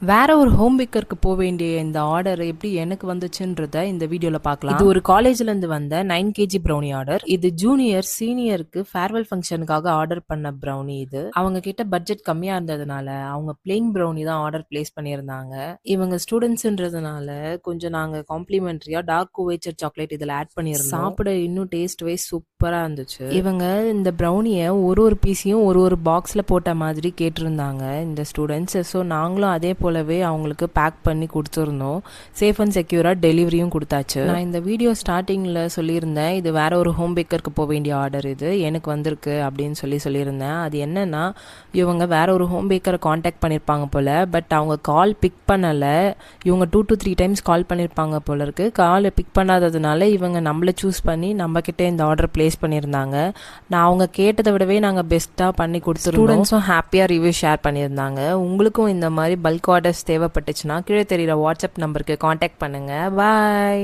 வேற ஒரு ஹோம் பேக்கருக்கு போக வேண்டிய இந்த ஆர்டர் எப்படி எனக்கு வந்துச்சுன்றத இந்த வீடியோல பார்க்கலாம். இது ஒரு காலேஜ்ல இருந்து வந்த 9 கேஜி ப்ரௌனி ஆர்டர். இது ஜூனியர் சீனியருக்கு ஃபேர்வெல் ஃபங்க்ஷனுக்காக ஆர்டர் பண்ண ப்ரௌனி இது. அவங்க கிட்ட பட்ஜெட் கம்மியா இருந்ததுனால அவங்க பிளெயின் ப்ரௌனி தான் ஆர்டர் பிளேஸ் பண்ணியிருந்தாங்க. இவங்க ஸ்டூடெண்ட்ஸ்ன்றதுனால கொஞ்சம் நாங்க காம்ப்ளிமெண்டரியா டார்க் குவேச்சர் சாக்லேட் இதில் ஆட் பண்ணியிருந்தோம். சாப்பிட இன்னும் டேஸ்ட் வைஸ் சூப்பரா இருந்துச்சு. இவங்க இந்த ப்ரௌனியை ஒரு பீஸையும் ஒரு பாக்ஸ்ல போட்ட மாதிரி கேட்டிருந்தாங்க இந்த ஸ்டூடெண்ட்ஸ். ஸோ நாங்களும் அதே போலவே அவங்களுக்கு பேக் பண்ணி கொடுத்துருந்தோம். சேஃப் அண்ட் செக்யூரா டெலிவரியும் கொடுத்தாச்சு. நான் இந்த வீடியோ ஸ்டார்டிங்கில் சொல்லியிருந்தேன், இது வேற ஒரு ஹோம் பேக்கருக்கு போக வேண்டிய ஆர்டர் இது எனக்கு வந்திருக்கு அப்படின்னு சொல்லியிருந்தேன். அது என்னன்னா, இவங்க வேற ஒரு ஹோம் பேக்கரை காண்டாக்ட் பண்ணியிருப்பாங்க போல. பட் அவங்க கால் பிக் பண்ணலை. இவங்க 2 to 3 டைம்ஸ் கால் பண்ணியிருப்பாங்க போல இருக்கு. காலை பிக் பண்ணாததுனால இவங்க நம்மளை சூஸ் பண்ணி நம்ம கிட்ட இந்த ஆர்டர் பிளேஸ் பண்ணியிருந்தாங்க. நான் அவங்க கேட்டதை விடவே நாங்கள் பெஸ்ட்டாக பண்ணி கொடுத்துருந்தோம். ஸ்டூடெண்ட்ஸும் ஹாப்பியாக ரிவ்யூ ஷேர் பண்ணியிருந்தாங்க. உங்களுக்கும் இந்த மாதிரி பல்க் ஆர்டர்ஸ் தேவைப்பட்டுச்சுன்னா கீழே தெரியுற வாட்ஸ்அப் நம்பருக்கு காண்டாக்ட் பண்ணுங்கள். பாய்.